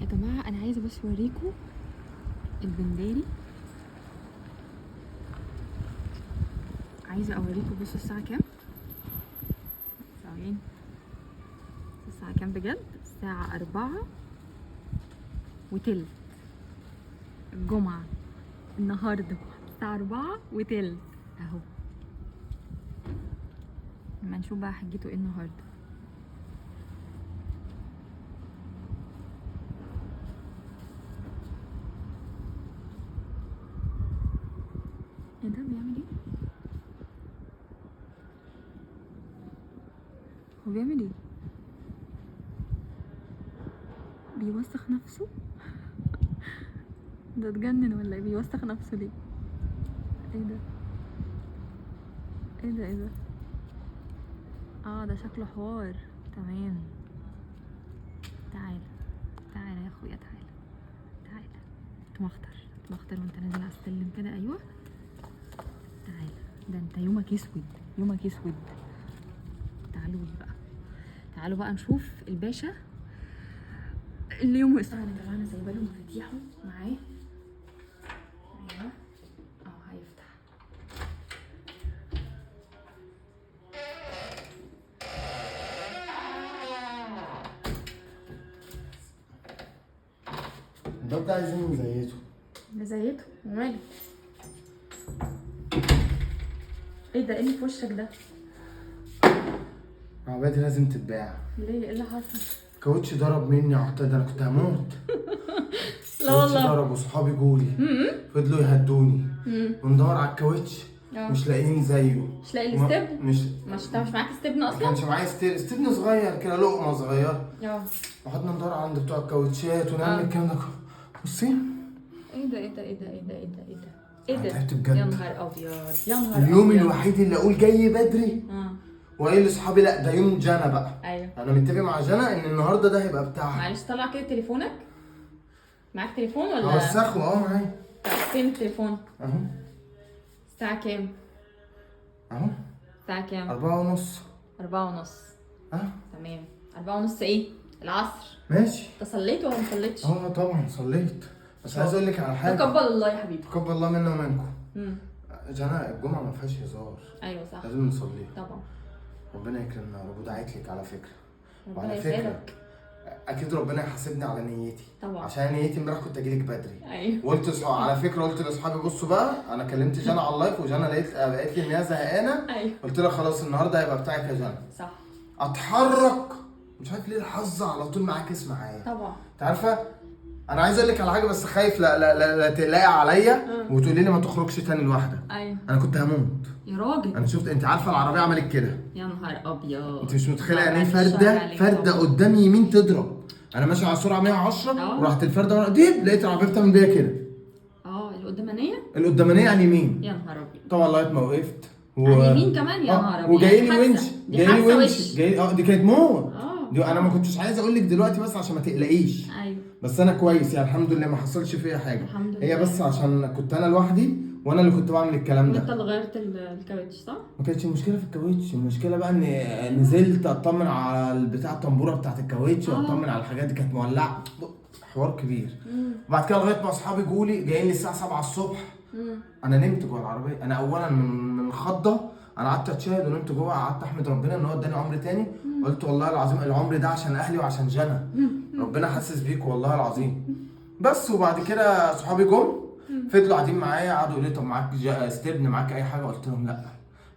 يا جماعه انا عايزه بس اوريكم البنداري. عايزه اوريكم. بصوا الساعه كام؟ ثواني. الساعه كام بجد؟ الساعه 4:15 الجمعه النهارده. الساعه 4:15 اهو. لما نشوف بقى حجته ايه النهارده. ايه ده بيعمل ايه؟ هو بيعمل ايه؟ بيوسخ نفسه؟ ده اتجنن ولا ايه؟ بيوسخ نفسه ليه؟ ايه ده؟ ايه ده؟ ايه ده؟ ده شكله حوار. تمام. تعال تعال يا اخويا، تعال تعال. تمخطر وانت نازل على السلم كده. ايوه تعال. ده انت يومك اسود، يومك اسود. تعالوا بقى، تعالوا بقى نشوف الباشا اللي يومه اسود. طبعا يا جماعه انا سايبه له مفاتيحه معاه. ايوه هيفتح. الباب ده عايزين نزيته. نزيته وماله؟ ايه ده؟ ايه اللي في وشك ده؟ العربية دي لازم تتباع. ليه؟ ايه اللي حصل؟ الكاوتش ضرب مني عقدة، ده انا كنت هموت. لا والله. الكاوتش ضرب وصحابي جولي فضلوا يهدوني وندور على الكاوتش مش لاقيين زيه. مش لاقي الاستبن؟ مش معاك استبن ما اصلا؟ كانش معايا استبن صغير كده، لقمة صغيرة. اه. وقعدنا ندور عند بتوع الكاوتشات ونعمل الكلام ده كله. بصي ايه ده؟ ايه ده؟ ايه ده؟ ايه ده؟ ايه ده؟ ايه ده؟ ايه ده؟ أنا تعبت بجد. يا نهار ابيض، يا نهار ابيض. اليوم الوحيد اللي اقول جاي بدري وقايل لاصحابي لا ده يوم جنى بقى. ايوه انا متفق مع جنى ان النهارده ده هيبقى بتاعها. معلش طلع كده تليفونك. معاك تليفون ولا؟ اوسخه معايا. فين التليفون؟ اهو. الساعة كام؟ اهو. الساعة كام؟ 4:30. 4:30. تمام. 4:30 ايه؟ العصر. ماشي. انت صليت ولا ما صليتش؟ طبعا صليت، بس عايز اقول لك على حاجه. تقبل الله يا حبيبي. تقبل الله منا ومنكم. جنى الجمعه ما فيهاش هزار. ايوه صح، لازم نصليها. طبعا. ربنا يكرمنا يا رب. ودعيت لك على فكره. ربنا وعلى فكره يسعدك. اكيد ربنا يحاسبني على نيتي. طبعا. عشان نيتي امبارح كنت اجي لك بدري. ايوه. وقلت على فكره قلت لاصحابي بصوا بقى، انا كلمت جنى على اللايف وجنى قالت لي ان هي زهقانه. ايوه. قلت لها خلاص النهارده هيبقى بتاعك يا جنى. صح. اتحرك مش عارف ليه الحظ على طول معاكس معايا. طبعا. انت عارفه انا عايز اقول لك على حاجه بس خايف لا تقلقي عليا وتقولي لي ما تخرجش تاني لوحدك. ايوه. انا كنت هموت يا راجل. انا شفت انت عارفه العربيه عملت كده. يا نهار ابيض. انت مش متخيله يعني ايه بعد الشر عليك فرده طبعا. قدامي يمين تضرب. انا ماشي على سرعه 110 ورحت الفرده ورا ديب لقيت العربيه بتعمل بيا كده. القدامانيه على اليمين. يا نهار ابيض. طبعا لغايه ما وقفت على اليمين كمان. يا نهار ابيض. وجاي لي ونش. دي كانت موت. دي انا ما كنتش عايز اقول لك دلوقتي بس عشان ما تقلقيش. ايوه. بس انا كويس يعني الحمد لله ما حصلش فيا حاجه. الحمد لله. هي بس عشان كنت انا لوحدي وانا اللي كنت بعمل الكلام ده. وانت اللي غيرت الكاوتش صح؟ ما كانتش المشكله في الكاوتش، المشكله بقى ان نزلت اطمن على البتاع الطنبوره بتاعت الكاوتش واطمن على الحاجات دي كانت مولعه. حوار كبير. وبعد كده لغايه ما اصحابي جولي جايين لي الساعه 7 الصبح. انا نمت جوه العربيه. انا اولا من الخضه انا قعدت اتشاهد ونمت جوه. قعدت احمد ربنا ان هو اداني عمر تاني. قلت والله العظيم العمر ده عشان اهلي وعشان جنى. ربنا حاسس بيك والله العظيم. بس وبعد كده صحابي جم فضلوا قاعدين معايا قعدوا يقولوا لي طب معاك استبن معاك اي حاجه؟ قلت لهم لا.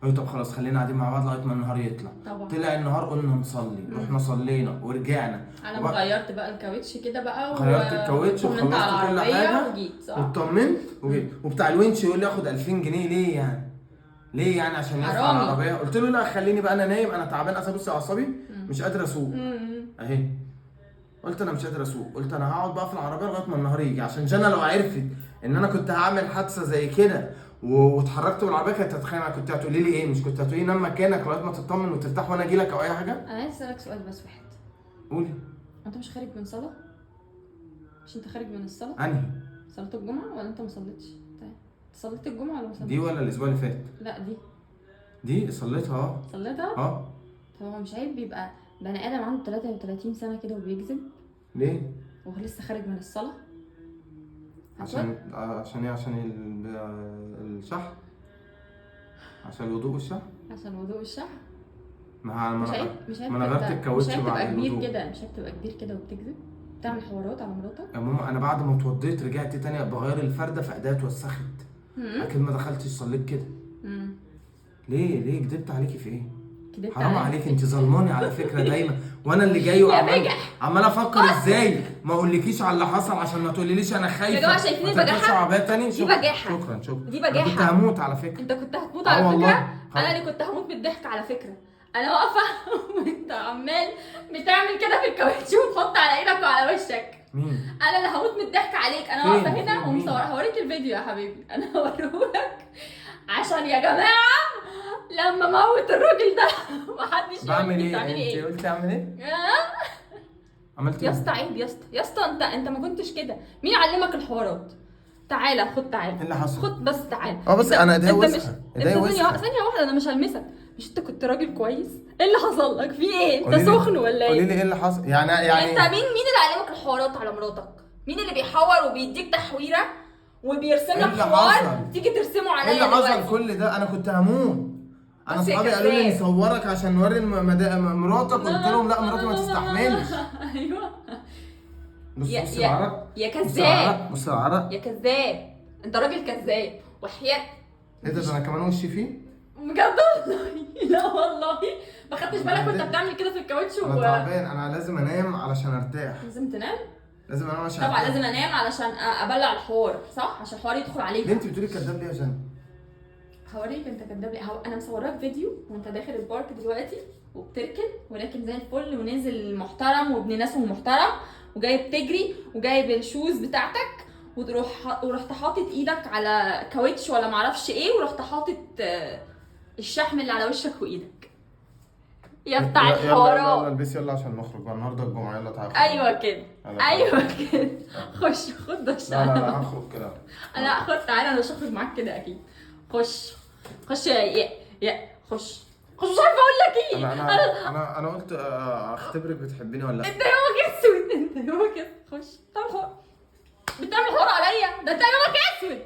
قالوا طب خلاص خلينا قاعدين مع بعض لغايه ما النهار يطلع. طبعا. طلع النهار قلنا نصلي. رحنا صلينا ورجعنا. انا غيرت بقى الكاوتش كده بقى غيرت الكاوتش وطمنت على وخلصت كل العربيه حاجه وجيت صح؟ واطمنت وجيت. وبتاع الونش يقول لي اخد 2000 جنيه ليه يعني؟ ليه يعني عشان يرفع العربيه؟ قلت له لا خليني بقى انا نايم انا تعبان اصلا. بص اعصابي مش قادر اسوق اهي. قلت انا مش قادر اسوق. قلت انا هقعد بقى في العربيه لغايه ما النهار يجي عشان جنى لو عرفت ان انا كنت هعمل حادثه زي كده واتحركت بالعربيه كانت هتتخانق. كنت هتقولي لي ايه؟ مش كنت هتقولي نام مكانك لغايه ما تطمن وترتاح وانا اجي لك او اي حاجه؟ انا عايز اسالك سؤال بس واحد. قولي. انت مش خارج من صلاه؟ مش انت خارج من الصلاه؟ انهي؟ صلاه الجمعه ولا انت ما صليتش؟ طيب صليت الجمعه ولا ما صليتش؟ دي ولا الاسبوع اللي فات؟ لا دي صليتها. صليتها؟ طب هو مش عيب بيبقى بني ادم عنده 33 سنه كده وبيكذب؟ ليه؟ وهو لسه خارج من الصلاه. عشان ايه؟ عشان الشحن، عشان الوضوء والشحن. عشان وضوء الشحن. ما مش انا غيرت الكاوتش بعد كبير الوضوء كده، مش هتبقى كبير كده وبتكذب تعمل حوارات على مراتك. يا ماما انا بعد ما اتوضيت رجعت تاني بغير الفرده فايديا اتوسخت. اكيد ما دخلتش صليت كده. ليه كدبت عليكي في ايه؟ حرام عليك، انت ظلماني على فكره دايما، وانا اللي جاي عمال افكر ازاي ما اقولكيش على اللي حصل عشان ما تقوليليش انا خايفه. يا جماعه شايفين البجاحه؟ تاني. دي بجاحه. شكرا. دي بجاحه. كنت هموت على فكره. انت كنت هتموت على فكره. والله. انا اللي كنت هموت من الضحك على فكره. انا واقفه وانت عمال بتعمل كده في الكاوتش وتحط على ايدك وعلى وشك. مين؟ انا اللي هموت من الضحك عليك. انا واقفه هنا ومصوره. هوريك الفيديو يا حبيبي، انا هوريهولك عشان يا جماعه لما موت الراجل ده محدش بعمل ايه؟ انت قلت اعمل ايه؟ عملت يا اسطى عيب يا اسطى انت ما كنتش كده. مين علمك الحوارات؟ تعالى تعالى. ايه اللي حصل؟ خد بس تعالى. بس انا ايديا وسخه. ثانيه واحده انا مش هلمسك. مش انت كنت راجل كويس؟ ايه اللي حصل لك؟ في ايه؟ انت سخن ولا ايه؟ قولي لي ايه اللي حصل يعني انت مين اللي علمك الحوارات على مراتك؟ مين اللي بيحور وبيديك تحويره وبيرسم لك حوار تيجي ترسمه عليا؟ ايه اللي حصل كل ده؟ انا كنت هموت. انا اصحابي قالوا لي نصورك عشان نوري مراتك، قلت لهم لا مراتي ما تستحملش. ايوه بص العرق. يا كذاب. بص العرق. يا كذاب، انت راجل كذاب وحياة. ايه ده انا كمان وشي فيه؟ بجد والله. لا والله ما خدتش بالك وانت بتعمل كده في الكاوتش. انا تعبان، انا لازم انام علشان ارتاح. لازم تنام؟ لازم انام عشان طبعا لازم انام علشان ابلع الحوار، صح؟ عشان الحوار يدخل عليك. ليه انت بتقولي كداب ليه يا جنى؟ هوريك انت كداب ليه. انا مصوراك فيديو وانت داخل البارك دلوقتي وبتركن وراكن زي الفل ونازل محترم وابن ناس ومحترم وجايب تجري وجايب الشوز بتاعتك ورحت حاطط ايدك على كاوتش ولا معرفش ايه ورحت حاطط الشحم اللي على وشك وايدك. يا بتاع الحوارات. يلا البسي يلا عشان نخرج بقى النهارده الجمعه. يلا تعالى. ايوه كده ايوه كده. خد دش. لا هخرج كده. لا خد تعالى، انا مش هخرج معاك كده اكيد. خش يا خش مش عارفه اقول لك ايه. انا قلت اختبرك بتحبيني ولا لا. انت يومك اسود. خش بتعمل حوار عليا. ده انت يومك اسود.